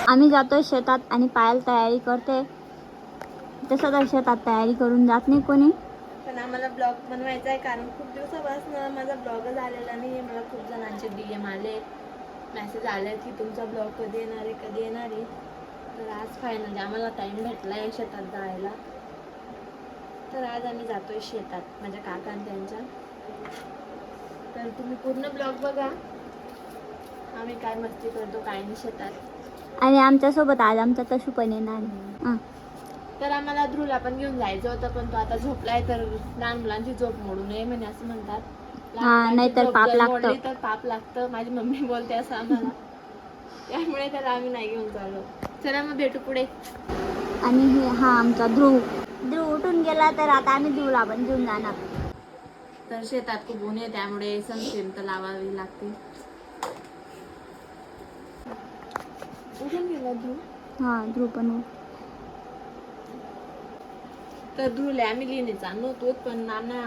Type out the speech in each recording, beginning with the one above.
आम्ही जातोय शेतात आणि पायल तयारी करते. तसं तर शेतात तयारी करून जात नाही कोणी, पण आम्हाला ब्लॉग बनवायचा आहे कारण खूप दिवसापासून माझा ब्लॉगच आलेला नाही. मला खूप जणांचे DM आले, मेसेज आले की तुमचा ब्लॉग कधी येणार आहे कधी येणार आहे. तर आज फायनली आम्हाला टाईम भेटला आहे शेतात जायला. तर आज आम्ही जातोय शेतात माझ्या काका त्यांच्या. तर तुम्ही पूर्ण ब्लॉग बघा, आम्ही काय मस्ती करतो काय नाही शेतात. आणि आमच्यासोबत आज आमचा तशू पण येणार. तर आम्हाला ध्रुवला पण घेऊन जायचं होतं, पण तो आता झोपलाय. तर लहान मुलांची झोप मोडू नये म्हणे असं म्हणतात. नाहीतर पाप लागतं. तर पाप लागतं, माझी मम्मी बोलते असं आम्हाला. त्यामुळे तर आम्ही नाही घेऊन चाललो. चला मग भेटू पुढे. आणि हे हा आमचा ध्रुव उठून गेला, तर आता आम्ही ध्रुवला पण घेऊन जाणार. तर शेतात खूप ऊन आहे त्यामुळे सनस्क्रीन तर लावावी लागते. उठून गेला ध्रुव. हा ध्रुव पण. तर ध्रुवले आम्ही लिहिणे चाललो होतो, पण नाना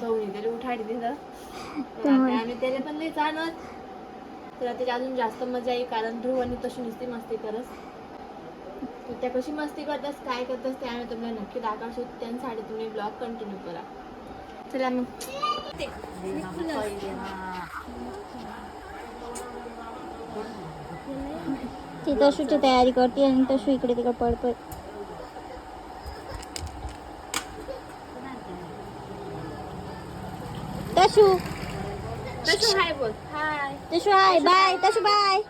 भाऊने त्याला उठाडी दिलं. तर त्यामुळे आता आम्ही त्याला पण नाही चालत. तर आता अजून जास्त मजा येईल कारण ध्रुव आणि तशी नुसती मस्ती करस. तर त्या कशी मस्ती करतास काय करतास ते आम्ही तुम्हाला नक्की दाखवतो. त्यांसाठी तुम्ही ब्लॉग कंटिन्यू करा. चला मग. ती तशूची तयारी करते आणि तशू इकडे तिकडे पडतोय. तशू हाय बोल. हाय. तशू हाय बाय. तशू बाय.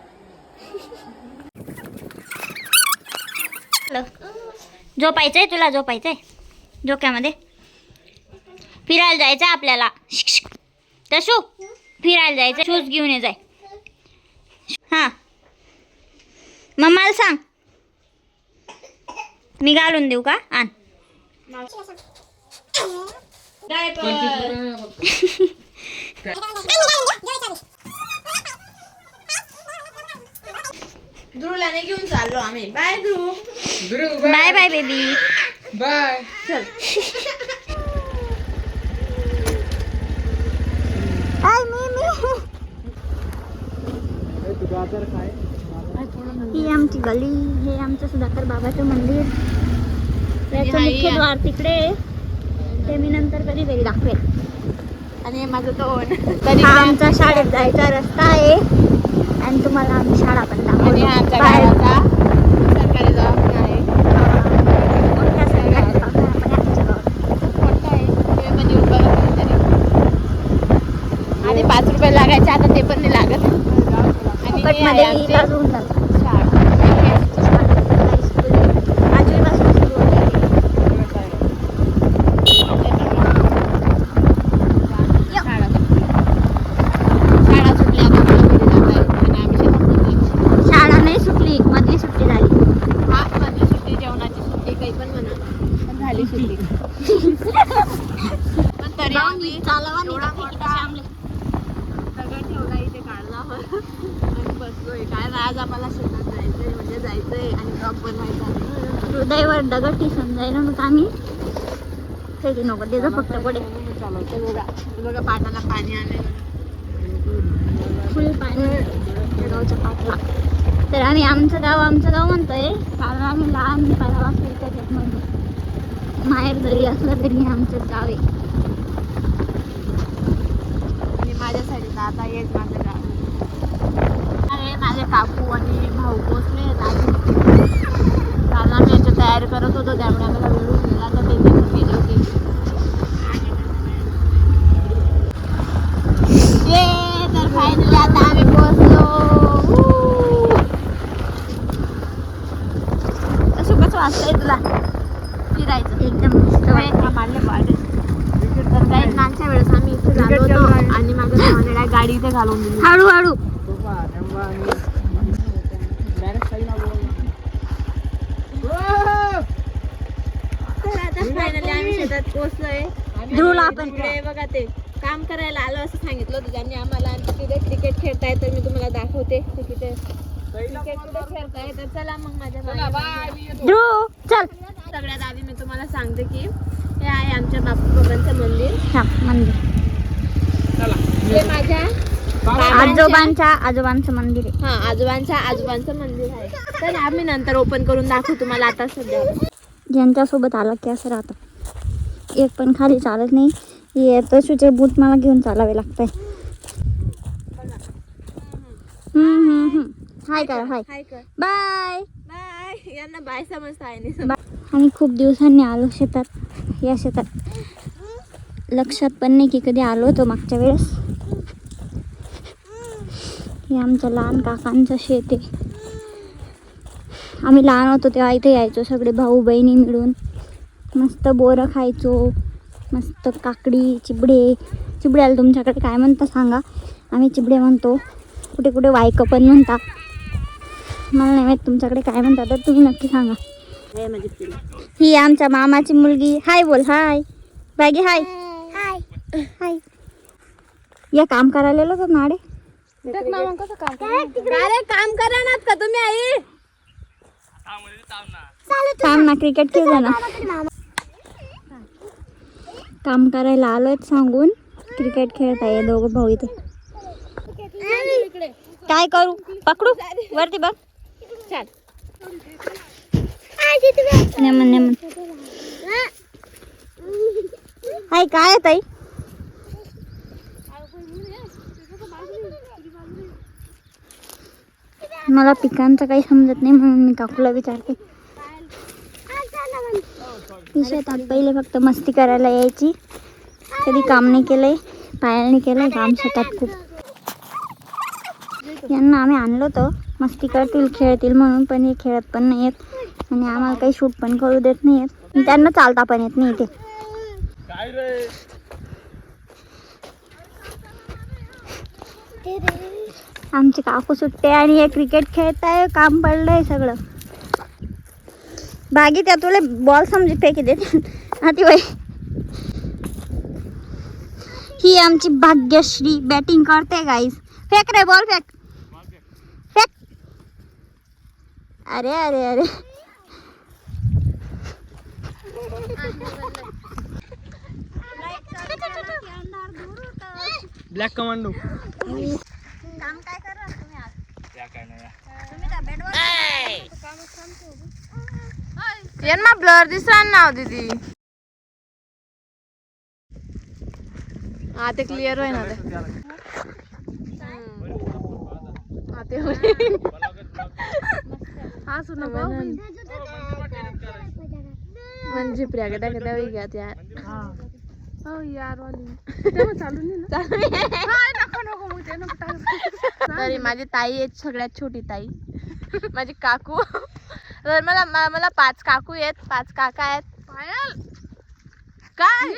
झोपायचंय तुला, झोपायचंय झोक्यामध्ये. फिरायला जायचं आपल्याला. तशू फिरायला जायचं, शूज घेऊन ये जाय. हा मम्माला सांग मी घालून देऊ का. आण. ध्रुवला नाही घेऊन चाललो आम्ही. Bye Dhruv. Bye bye baby. Bye. चल. ही आमची गली, हे आमचं सुधाकर बाबाचं मंदिर. त्याचं मुख्य द्वार तिकडे, ते मी नंतर कधीतरी दाखवेल. आणि माझं तोंड. हा आमचा शाळेत जायचा रस्ता आहे आणि तुम्हाला आम्ही शाळा पण आणि हा आमच्या दाखवतो. गावाचा सरकारी दवाखाना आहे. मोठ्या सरकारी दवाखाना पण आहे आमच्या गावात. मोठा आहे. ते पण येऊन बघा कधीतरी. आधी 5 रुपये लागायचे, आता ते पण नाही लागत. आणि हे आहे फुकटमध्ये आमचे इलाज होऊन जातो. शाळा. आठवीपासून सुरू होते. शाळा सुटली आता मुलं घरी जात आहे आणि आम्ही शेतात जातो. शाळा नाही सुटली, मधली सुट्टी झाली. हा मधली सुट्टी, जेवणाची सुट्टी, काही पण म्हणा, पण झाली सुट्टी. पण तरी आम्ही चालवा एवढा मोठा दगड ठेवला इथे काढला आणि बसलोय. काय आज आम्हाला शेतात जायचंय, म्हणजे जायचंय आणि ब्लॉग बनवायचा आहे. हृदयवर दगड ठिसून जाईल मग आम्ही फेकी नको त्याचं फक्त पडे. ते बघा पाटाला पाणी आले. फुल पाणी गावच्या पाटला. तर आम्ही आमचं गाव म्हणतोय कारण आम्ही लहानपणापासून त्याच्यात म्हणतो. माहेर जरी असलं तरी आमचं गाव आहे. आणि माझ्यासाठी तर आता हेच माझं गाव. अरे माझे काकू आणि भाऊ पोचले आहेत. कारण आम्ही याची तयारी करत होतो त्यामुळे आम्हाला वेळून गेला. तर ते पण गेले होते. तर फायनली आता आम्ही पोहोचलो. कसं वाटतंय तुला फिरायचं एकदम मांडले पाहिजे. तर काही नानच्या वेळेस आम्ही इथे झालो होतो आणि माझ्या भावाने गाडी इथे घालून दिली. हळूहळू. तर आता फायनली आम्ही शेतात पोहोचलोय. ध्रुवला आपण इकडे बघा ते काम करायला आलो असं सांगितलं होतं त्यांनी आम्हाला. आणि तिथे क्रिकेट खेळताय तर मी तुम्हाला दाखवते तिथे क्रिकेट कुठे खेळताय. तर चला मग माझ्या ध्रुव चल. सगळ्यात आधी मी तुम्हाला सांगते की हे आहे आमच्या बापू बाबांचं मंदिर. हा मंदिर. हे माझ्या आजोबांचं मंदिर आहे. हा, आजोबांचं मंदिर आहे. तर आम्ही नंतर ओपन करून दाखवू तुम्हाला. आता सध्या ज्यांच्यासोबत आला की असं राहतं, एक पण खाली चालत नाही. हे तसूचे बूट मला घेऊन चालावे लागतंय. हाय कर, हाय हाय कर, बाय बाय. यांना बाय समजता आहे. आम्ही खूप दिवसांनी आलो शेतात. या शेतात लक्षात पण नाही की कधी आलो होतो मागच्या वेळेस. हे आमच्या लहान काकांचं शेत आहे. आम्ही लहान होतो तेव्हा इथे यायचो सगळे भाऊ बहिणी मिळून. मस्त बोरं खायचो, मस्त काकडी, चिबड्याला तुमच्याकडे काय म्हणता सांगा. आम्ही चिबडे म्हणतो, कुठे कुठे वायकं पण म्हणता. मला नाही माहीत तुमच्याकडे काय म्हणतात, तर तुम्ही नक्की सांगा. ही आमच्या मामाची मुलगी. हाय बोल, हाय बागी, हाय हाय. या काम करायला का नाडे काम करणार का तुम्ही आई? काम ना, क्रिकेट खेळ ना. काम करायला आलोय सांगून क्रिकेट खेळताय दोघं भाऊ इथे. काय करू, पकडू वरती बघ. नेमन हाय. काय ताई, मला पिकांचं काही समजत नाही म्हणून मी काकूला विचारते. शेतात पहिले फक्त मस्ती करायला यायची, कधी काम नाही केलंय, पायाने केलंय काम शेतात खूप. यांना आम्ही आणलो होतं मस्ती करतील खेळतील म्हणून, पण हे खेळत पण नाही येत आणि आम्हाला काही शूट पण करू देत नाही येत. त्यांना चालता पण येत नाही इथे. आमचे काकू सुट्टे आणि हे क्रिकेट खेळताय, काम पडलंय सगळं. बागी त्या तुला बॉल समजी फेकी देते हाती बाई. ही आमची भाग्यश्री बॅटिंग करते गाईस. फेक रे बॉल, फेक फेक. अरे अरे अरे ब्लॅक कमांडो. काम काय करणार तुम्ही आज? काय नाही तुम्ही त्या बेडवर यांना ब्लर दिसणार नाव दीदी. हा ते क्लिअर होय ना ते. हा ते हा सुना म्हणजे प्रिया कदा होई गया यार. हो यार वाली चालू नाही ना. तरी माझी ताई आहे सगळ्यात छोटी ताई, माझी काकू. तर मला 5 काकू आहेत, 5 काका आहेत. पायल काय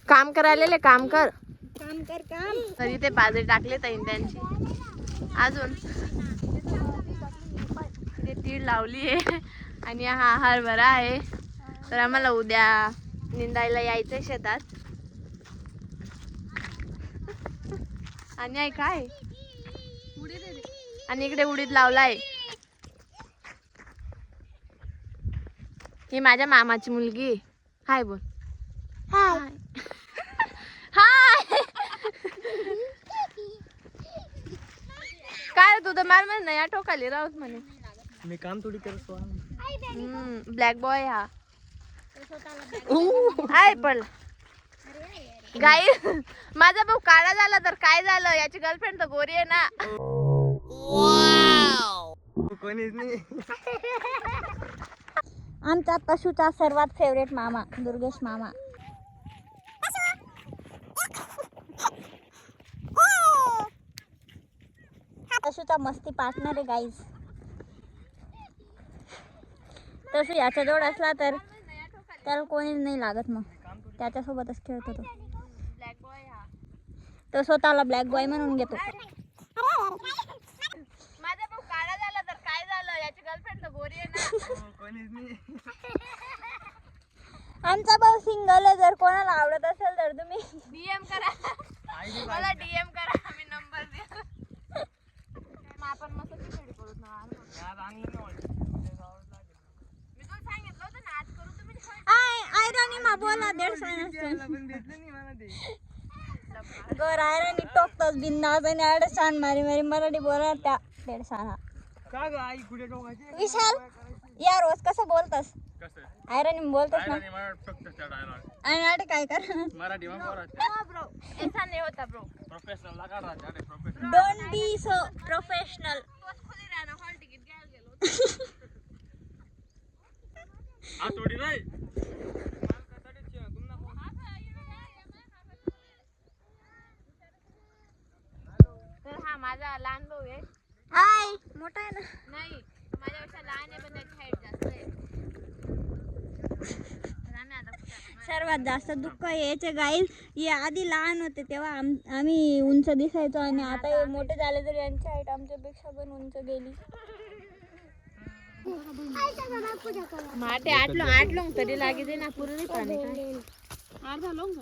काम करायला काम कर. तरी ते बाजरी टाकले ताईन त्यांची. अजून ते तीळ लावली आहे आणि हा हरभरा आहे. तर आम्हाला उद्या निंदायला यायचंय शेतात. आणि काय आणि इकडे उडीद लावलाय. ही माझ्या मामाची मुलगी. हाय बोल, हाय हाय. काय तू तर मार म्हण या ठोकाली राहत म्हणे. मी काम थोडी करतो. ब्लॅक बॉय हा. हाय पण गाई माझा भाऊ काळा झाला तर काय झालं, याची गर्लफ्रेंड तर गोरी आहे ना. कोणीच नाही. आमचा पशूचा सर्वात फेवरेट मामा दुर्गेश मामा. पशूचा मस्ती पार्टनर आहे गाईज. तसं याच्या जवळ असला तर त्याला कोणीच नाही लागत, मग त्याच्यासोबतच खेळतो तो. ब्लॅक बॉय हा. तो स्वतःला ब्लॅक बॉय म्हणून घेतो. माझा भाऊ काळा झाला तर काय झालं, याची गर्लफ्रेंड तर गोरी आहे ना. कोणीच नाही. आमचा भाऊ सिंगल आहे. जर कोणाला आवडत असेल तर तुम्ही डीएम करा मला, डीएम करा, मी नंबर द्या. मग आपण मस्त खिचडी करू ना. मी तुला सांगितलं होतं ना आज करू तुम्ही. आय राणी मा बोला 150 पण भेटलं नाही मला ते. गोर आयराणी टोकतोच बिंदास आणि आडे छान मारी मारी मराठी बोला त्या डेड साला. का ग आई कुठे टोकायची? विशाल या रोज कसं बोलतस? कसं आयराणी बोलतस ना आणि मला फक्त त्या डायलॉग आणि आडे काय कर मराठी मध्ये बोलायचं. ब्रो ऐसा नहीं होता ब्रो. प्रोफेशनल लगा रहा है professional. Don't be so professional. खुली रहना हॉल तिकीट घ्यायला गेलो. हा थोडी नाही. तर हा माझा लहान भाऊ आहे. हाय मोठा आहे ना. नाही माझ्यापेक्षा लहान आहे पण त्याची हाईट जास्त आहे. तर आम्ही आता कुठे आहे? सर्वात जास्त दुःख याचे गाईज हे आधी लहान होते तेव्हा आम्ही उंच दिसायचो आणि आता हे मोठे झाले तर यांची हाईट आमच्यापेक्षा पण उंच गेली. माटे आठ लोंग तरी लागे दे ना पूर्ण नाही पाणी काय अर्धा लोंग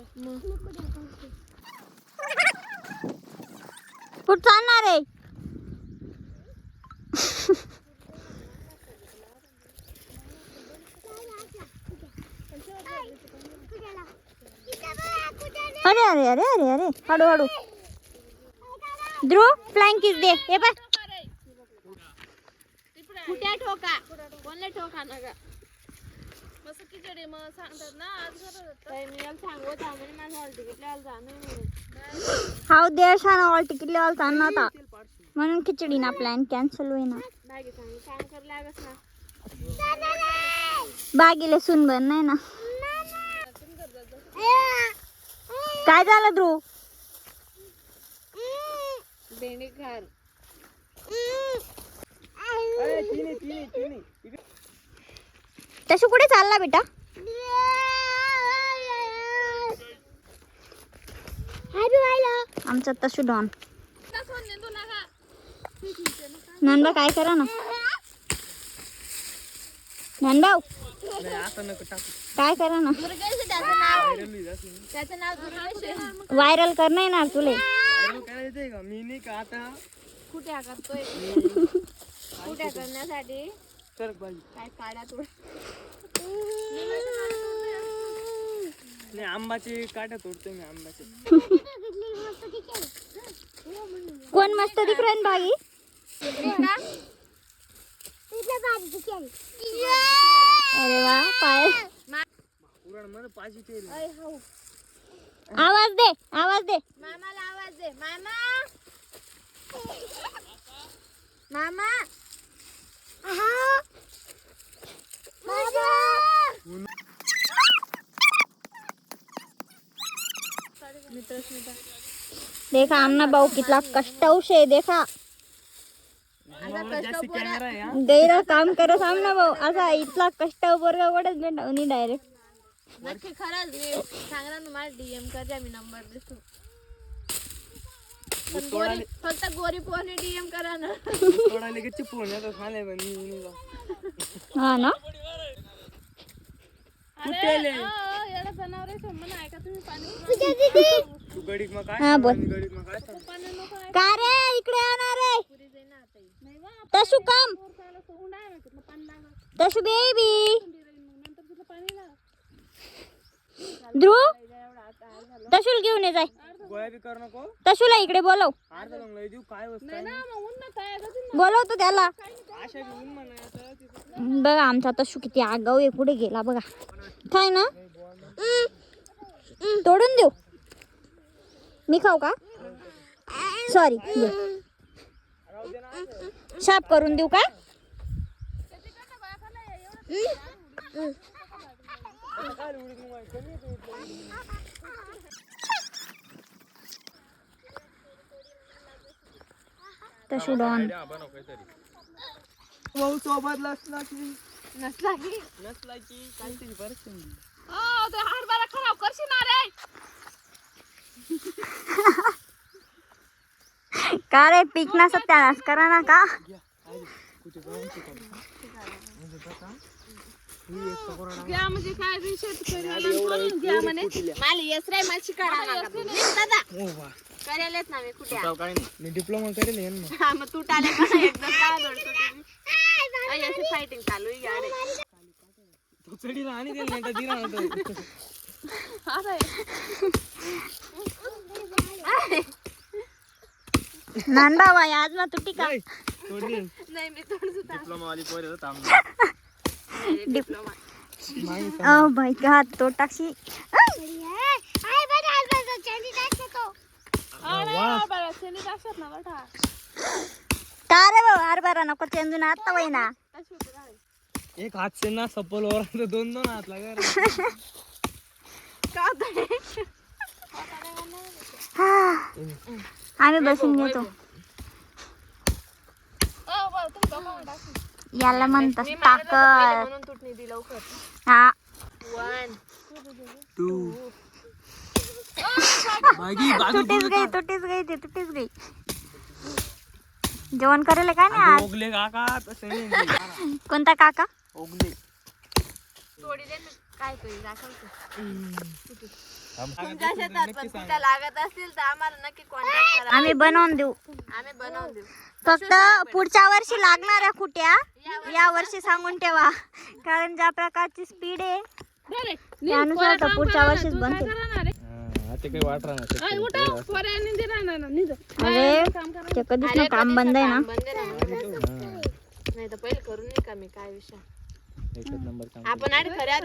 कुठं चालणार आहे? अरे अरे अरे अरे अरे हळू हळू. ध्रुव फ्लँकीज दे. हे बघ कुठे ठोका कोणला ठोका नका मस्त तिकडे मग सांगतात ना आज मी याला सांगत आहे म्हणे माझं हॉल तिकीट लिहायला जाणं हाव देशान हॉल तिकीट लेवल चालणार होता म्हणून खिचडी ना प्लॅन कॅन्सल होईना. बागी सांग काम कर लागस ना बागीले सुनबर नाही ना. काय झालं ध्रुव? भेंडी खार तशी कुठे चालला बेटा? आमचा तसू डॉन नंदा काय करा ना नंदाव असं नको टाकू. काय करा ना त्याचं नाव दुर्गेश व्हायरल करणार येणार तुले. व्हायरल करायचंय का? मी नाही का आता कुठे करतोय कुठे करण्यासाठी तर बाई काय काढा तू नाही आंबाचे काट्या तोडतोय मी आंब्याचे. कोण मस्त दिखरन बागी? अरे वा पाय पुराण मध्ये पाची तेल. आवाज दे आवाज दे. मामाला आवाज दे मामा मामा देखा आमना भाऊ कितला कष्टवशे देखा जास्त कॅमेरा आहे हा. गैरा काम करत आमना भाऊ असा इतला कष्टाव पोरगा वडच भेटावनी डायरेक्ट. नक्की खरंच मी सांगणार ना मला डीएम कर द्या मी नंबर देतो पण गोरी फक्त गोरी पोरने डीएम करा ना तोडायला किती फोन येतो खाले पण मी नाही जात. हा ना एवढा जनावर आहे सोमन ऐका तुम्ही पाणी तू गडीत मग काय हा, बोल. गडीत मग काय सांग? पाणी नको आहे का रे इकडे येणार रे पुरी जाईन ना आता नाही वा तसू काम पोरसाला सोडून आहे ना तिथलं पाणी लागत तसू बेबी नंतर तुझं पाणी लाग ध्रुव एवढा आता हाल झालं तसूल घेऊन ये जाय. गोळ्या बी कर नको. तसूला इकडे बोलव अर्धा लंग लय देऊ काय वस्तू नाही ना मग उन्हात काय करतील बोलवतो त्याला. आशा घेऊन म्हणायचं तिथं. बघा आमचा तसू किती आगाऊ आहे पुढे गेला बघा. काय ना तोडून देऊ मी खाऊ का? सॉरी साफ करून देऊ का? तशी डॉन भाऊ सोबत नसला की नसला की काहीतरी परिस्थिती. हो ते हरभरा खराब करशील ना रे का रे पीक ना सत्यानाश करा ना का? कुठे जायचं का? घ्या म्हणजे काय रे शेतकरी घ्या म्हणे मला येस रे मला शिकायला दादा हो वा. करेलच ना मी कुठे जाऊ काय नाही. मी डिप्लोमा करेल आहे ना. हा मग तू टाले का एकदम काय धरतो तुम्ही अशी फायटिंग चालू आहे गाडी तो चढीला आणि दिला नाही तर दिला नव्हता. नांदा बाई आज ना तुटी का नाही मी थोडस डिप्लोमा वाली पोर थांब ओ भाई का तो टाकशी का रे बाबा हरभरा नको चेंजून आता वय ना एक हात से ना सपोल और तो दोन हात लगा आम्ही बसून घेतो याला म्हणतात ताकद म्हणून तुटणी दी लवकर हा 1 2 बागी तुटीच गई जेवण करेल काय ना आज ओगले काका तसे नाही कोणता काका ओगले थोडी दे काय करी दाखवतो तुमच्या शेतात पण कुठं लागत असतील तर आम्हाला नक्की कॉन्टॅक्ट करा आम्ही बनवून देऊ फक्त पुढच्या वर्षी लागणाऱ्या कुट्या या वर्षी सांगून ठेवा कारण ज्या प्रकारची स्पीड आहे त्यानुसार तर पुढच्या वर्षीच बनते ते काही वाट अरे ते कधीच ना काम बंद आहे ना नाही तर पहिले करून नाही का मी काय विषय एकच नंबर काम आपण आणि खऱ्या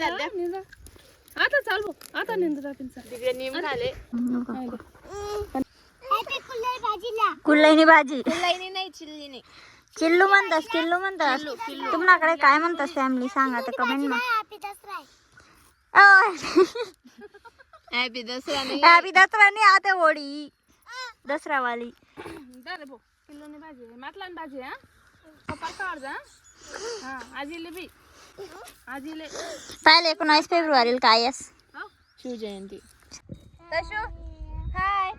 आता चालू आता नेंद तिकडे निम झाले कुल्लाईनी भाजी लाईनी नाही चिल्ली नाही चिल्लू म्हणतास तुम्हाकडे काय म्हणतास फॅमिली सांगा तर कमेंट हॅपी दसरा नाही हॅपी दसरा नाही आता होळी दसरा वाली झाले भाऊ किल्लोनी भाजी मातलान भाजी हा पप्पा काढ जा हा आजीले बी आजीले पाहिले 19 फेब्रुवारीला काय आहेस शिवजयंती तशू हाय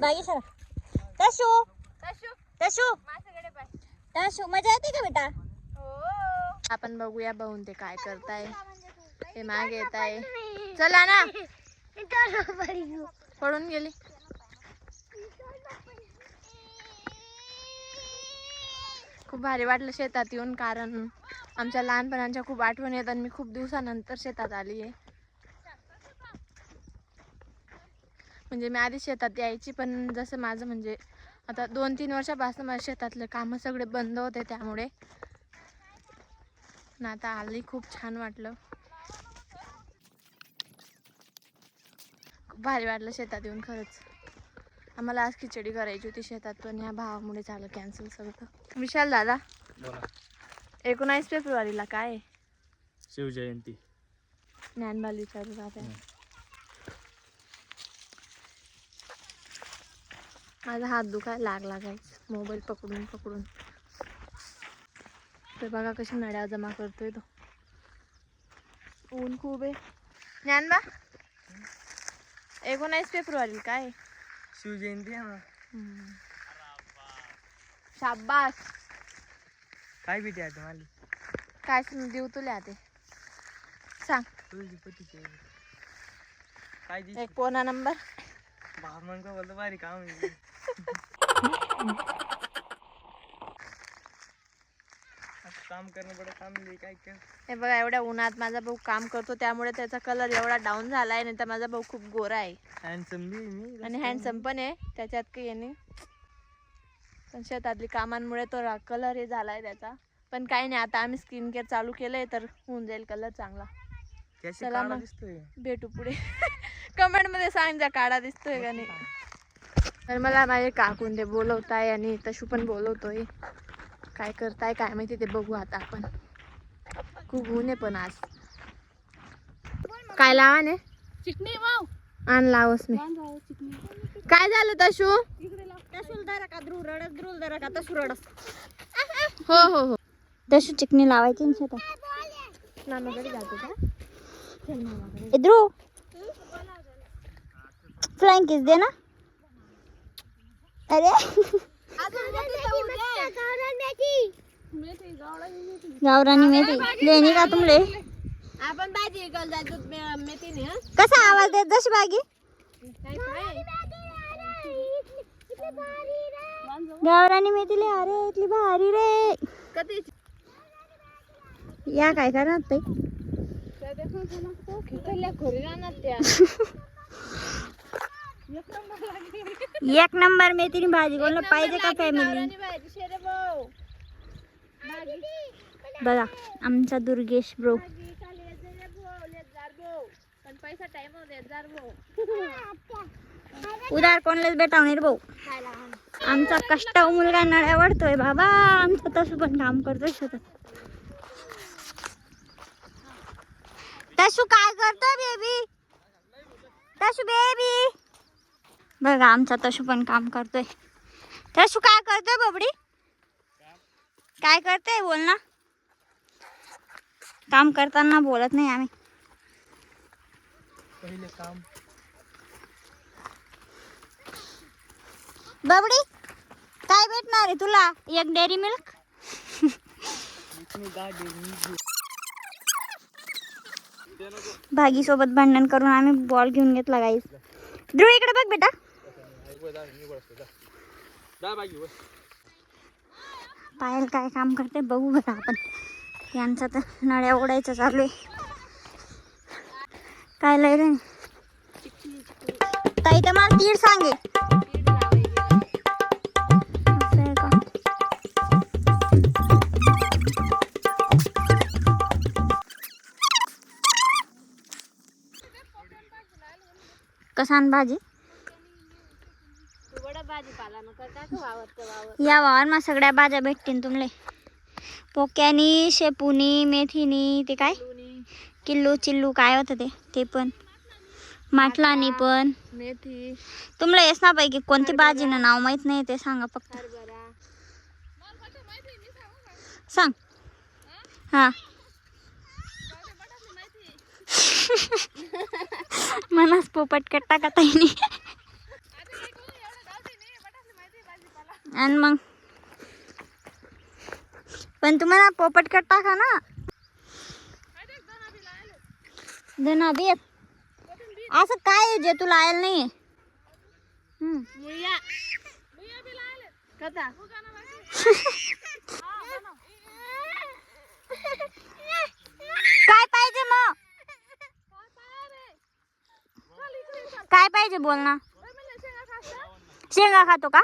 बागी सर तशू तशू मजा येते का बेटा आपण बघूया भाऊन ते काय करताय ते मागे येत आहे चला ना पडून गेली खूप भारी वाटलं शेतात येऊन कारण आमच्या लहानपणाच्या खूप आठवण येतात मी खूप दिवसानंतर शेतात आली आहे म्हणजे मी आधी शेतात यायची पण जसं माझं म्हणजे आता 2-3 वर्षापासून माझ्या शेतातले कामं सगळे बंद होते त्यामुळे ना आता आली खूप छान वाटलं खूप भारी वाटलं शेतात येऊन खरंच आम्हाला आज खिचडी करायची होती शेतात पण या भावामुळे झालं कॅन्सल सगळं विशाल दादा 19 फेब्रुवारीला काय शिवजयंती ज्ञानबाल विचारू दादा माझा हात दुखायला लागला गाईस मोबाईल पकडून तर बघा कशी नड्या जमा करतोय तो ऊन खूप आहे ज्ञानबा 19 फेब्रुवारीला काय शिवजयंती आहे ना शाबास काय भीती आहे तुम्हाला काय देऊ तुला ते सांग तुझी पतीचे काय दिसत एक फोन नंबर भावमन का बोलतो भारी काम आहे काम करणं बडं काम नाही काय कर हे बघा एवढ्या उन्हात माझा भाऊ काम करतो त्यामुळे त्याचा कलर एवढा डाऊन झालाय नाही तर माझा भाऊ खूप गोरा आहे हँडसम बी मी आणि हँडसम पण आहे त्याच्यात काही येणे पण शेतातली कामांमुळे तो कलर हे झालाय त्याचा पण काही नाही आता आम्ही स्किन केअर चालू केलंय तर होऊन जाईल कलर चांगला चला मग भेटू पुढे कमेंट मध्ये सांग जा काळा दिसतोय का नाही तर मला माझे काकून ते बोलवताय आणि तशू पण बोलवतोय काय करताय काय माहिती ते बघू आता आपण खूप ऊन आहे पण आज काय लावा ने चिकनी वाव आण लावस मी चिकनी काय झालं तशू हो तशी चिकनी लावायची ना शेतात मामाकडे जातो का ध्रुव फ्लाइंग किस दे ना अरे गावरानी मेथी लेनी का तुमले आपण भाजी मेथीने कसा आवाज देत जशी बागी गावरानी मेथी ले अरे इतली भारी रे कधी या काय करणार ते त्या देखून तुला खिचल्या घरी राहणार त्या एक नंबर मेथीनी भाजी कोणाला पाहिजे का फॅमिली. बघा आमचा दुर्गेश ब्रो. पण पैसा टाइम उदार कोणालाच भेटावणार भाऊ. आमचा कष्ट मुलगा नळ्या वाढतोय बाबा. आमचं तसं पण काम करतोय सतत. तसू काय करतोय बेबी. तसू बेबी बघा आमचा तसू पण काम करतोय. तसू काय करतोय बाबडी. काय करतोय बोल ना. काम करताना बोलत नाही आम्ही. पहिले काम बाबडी काय भेटणार आहे तुला. एक डेअरी मिल्क. भागी सोबत भांडण करून आम्ही बॉल घेऊन घेतला गाईस. ध्रुव इकडे बघ बेटा. पायल काय काम करते बघू बघा आपण. यांचा तर नळ्या ओढायचं चालू आहे. काय लय रे ताई तर मला तीळ सांगे. असं आहे का. कसान भाजी या वावरमा सगळ्या भाज्या भेटतील तुमले. पोक्यानी शेपूनी मेथीनी ते काय किल्लू चिल्लू काय होतं ते पण माटलानी पण मेथी तुमला येस ना पैकी कोणती भाजीनं नाव माहित नाही ते सांगा फक्त. सांग हा. मनास पोपट कट्टा का ताईनी. आणि मग पण तुम्हाला पोपट कट्टा का ना. धना बी असं काय जे तुला आयल नाही. काय पाहिजे मग. काय पाहिजे बोल ना. शेंगा खातो का.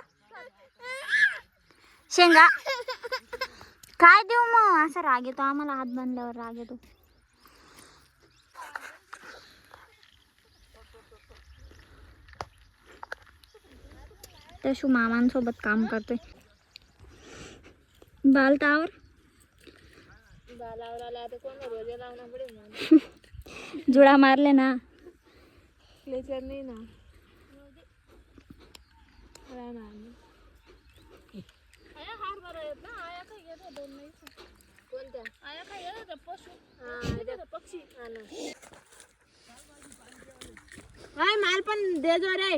शेंगा काय देऊ मग. असा राग येतो आम्हाला. हात बांधल्यावर राग येतो. तशू मामांसोबत काम करतोय. बालतावर जुडा मारले ना. क्लेचर नाही ना. माल पण दे जो रे.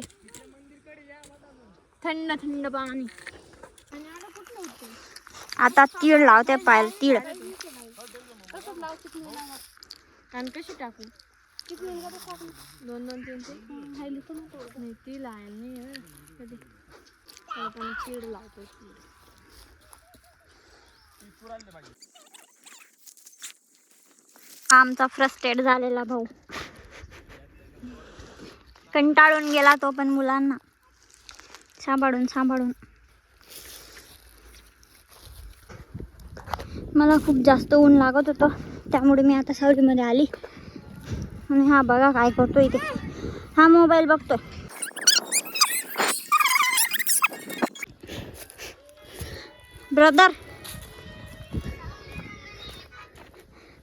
थंड थंड पाणी. आता तीळ लावते पायल. तीळ आणि कशी टाकू. दोन दोन तीन नाही ती लायल नाही कधी. आपण चीड लावतो. आमचा फ्रस्ट्रेट झालेला भाऊ कंटाळून गेला तो पण मुलांना सांभाळून सांभाळून. मला खूप जास्त ऊन लागत होतं त्यामुळे मी आता सावलीमध्ये आली. आणि हा बघा काय करतो इथे. हा मोबाईल बघतोय. ब्रदर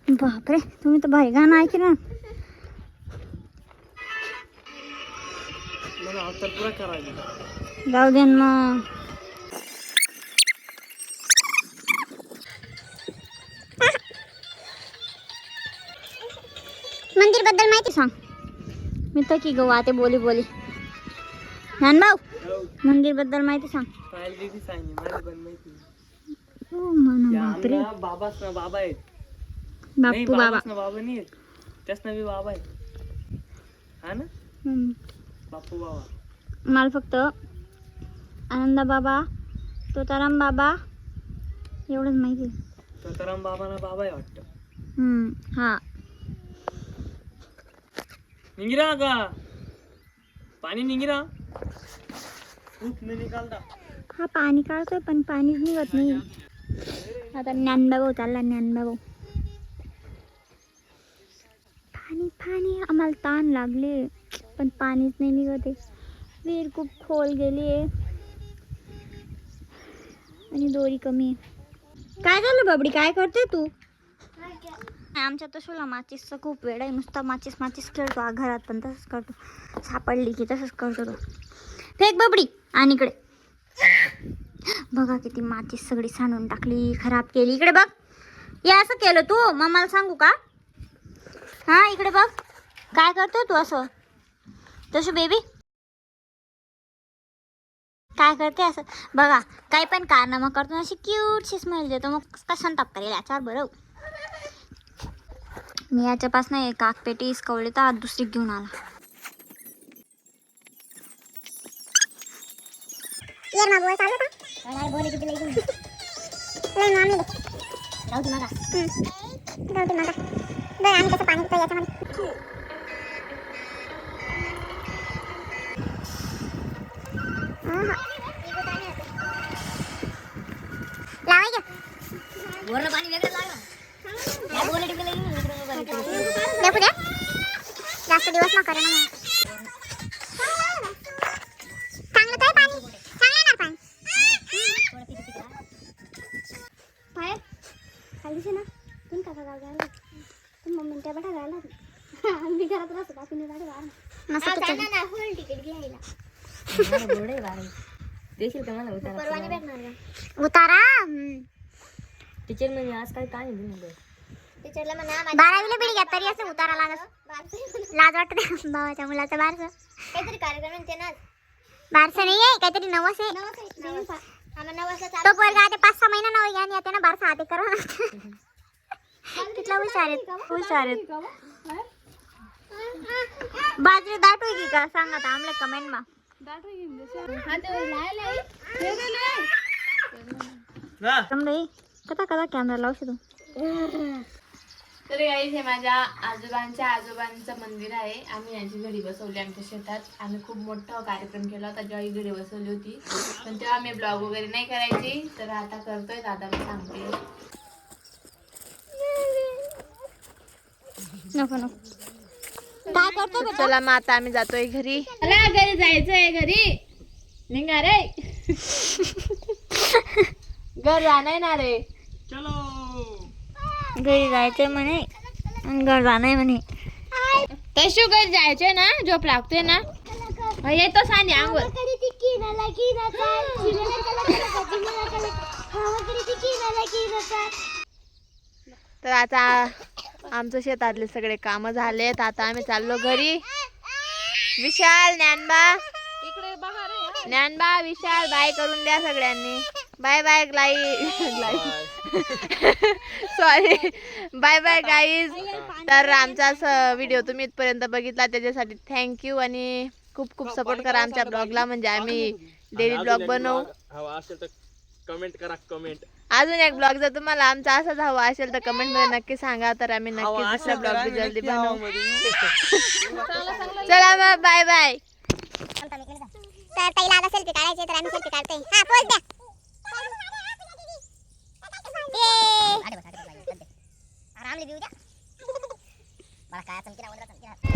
बापरे तुम्ही तर भारी गाणं ऐक ना. जाऊ दे मग. मंदिर बद्दल माहिती सांग. मी तर की गो आते बोली बोली. ज्ञान भाऊ मंदिर बद्दल माहिती सांग. हो म्हणा बापरे. बाबा आहेत. बाप्पू बाबा. बाबा नाही त्याच नवी बाबा आहे. हा ना बाप्पू बाबा. मला फक्त आनंदा बाबा तोताराम बाबा एवढंच माहिती. तोताराम बाबा ना बाबा आहे वाटतं. हा निघिरा का पाणी निघिरा निकालता. हा पाणी काढतोय पण पाणीच निघत नाही. आता ज्ञानबाबू चालला ज्ञानबाबू. पाणी पाणी आम्हाला ताण लागले पण पाणीच नाही निघत आहे. विहीर खूप खोल गेली आहे आणि दोरी कमी आहे. काय झालं बाबडी, काय करते तू? आमच्या तशोला माचीसचा खूप वेळ आहे. नुसता माचीस माचीस खेळतो. घरात पण तसंच करतो. सापडली की तसंच करतो तो. फेक बाबडी. आणि इकडे बघा किती माचीस सगळी सांडून टाकली, खराब केली. इकडे बघ, हे असं केलं तू? मम्माला सांगू का? हा इकडे बघ, काय करतोय तू असं? तसं बेबी काय करते असं? बघा काही पण कारनामा करतो, अशी क्यूटशी स्मेल देतो. मग कशाने ताप करेल याच्यावर बरं. मी याच्यापासून एक काकपेटी इसकवली तर आज दुसरी घेऊन आला. जास्त दिवस ना करे ना. चांगलं काय पाणी चांगलं ना पाणी बाहेर खाली ना. तुम्ही काका गाव गायला तुम्ही मम्मी त्या बटा गायला मी घरात राहतो. बाकी नाही ना फुल तिकीट घ्यायला देशील का मला उतारा? परवाने भेटणार का उतारा? टीचर म्हणजे आज काय काय नाही. टीचरला म्हणा 12वीला बिडी घ्या तरी असं उतारा लागत. लाज वाटते भावाच्या मुलाचं. बारसं काहीतरी कार्यक्रम म्हणते ना. बारसं नाही आहे, काहीतरी नवस आहे. तो पोरगा आता 5-6 महिना नव आणि आता ना बारसं हाते करा. कितला हुशार आहेत, हुशार आहेत. बाजरी दाट होई का सांग आता आम्हाला कमेंट मा. कथा कथा कॅमेरा लावशी तू. तर गाईस हे माझ्या आजोबांचं मंदिर आहे. आम्ही यांची घडी बसवली आमच्या शेतात. आम्ही खूप मोठा कार्यक्रम केला होता जेव्हा ही घडी बसवली होती. पण तेव्हा आम्ही ब्लॉग वगैरे नाही करायची. तर आता करतोय. दादा मी सांगते नको नको काय करतो. चला मग आता आम्ही जातोय घरी. मला घरी जायचंय. घरी निघा रे. घर जाणार ना रे. घरी जायचंय म्हणे आणि घर जाणार म्हणे. तशू घरी जायचंय ना. झोप लागते ना. येतो सांग अंगवर. तर आता आमचं शेतातले सगळे काम झालेत. आता आम्ही चाललो घरी. विशाल ज्ञानबा ज्ञानबा विशाल बाय करून द्या सगळ्यांनी. Bye bye sorry bye bye guys. तर आमचा व्हिडिओ तुम्ही इथपर्यंत बघितला त्याच्यासाठी थँक्यू. आणि खूप खूप सपोर्ट करा आमच्या ब्लॉगला. म्हणजे आम्ही डेली ब्लॉग बनवू. कमेंट करा. कमेंट अजून एक ब्लॉग जर तुम्हाला आमचा असाच हवा असेल तर कमेंट मध्ये नक्की सांगा. तर आम्ही नक्की दुसरा ब्लॉग बी जल्दी बनवू. चला मग बाय बाय. तर ताईला आता सेल्फी काढायची तर आम्ही सेल्फी काढतोय. हा पोच द्या.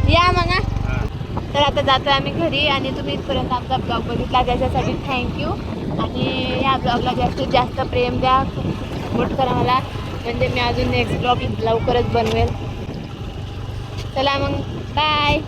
या मग. तर आता जातोय आम्ही घरी. आणि तुम्ही इथपर्यंत आमचा ब्लॉग बघितला त्याच्यासाठी थँक्यू. आणि या ब्लॉगला जास्तीत जास्त प्रेम द्या. खूप सपोर्ट करा मला. म्हणजे मी अजून नेक्स्ट ब्लॉग लवकरच बनवेल. चला मग बाय.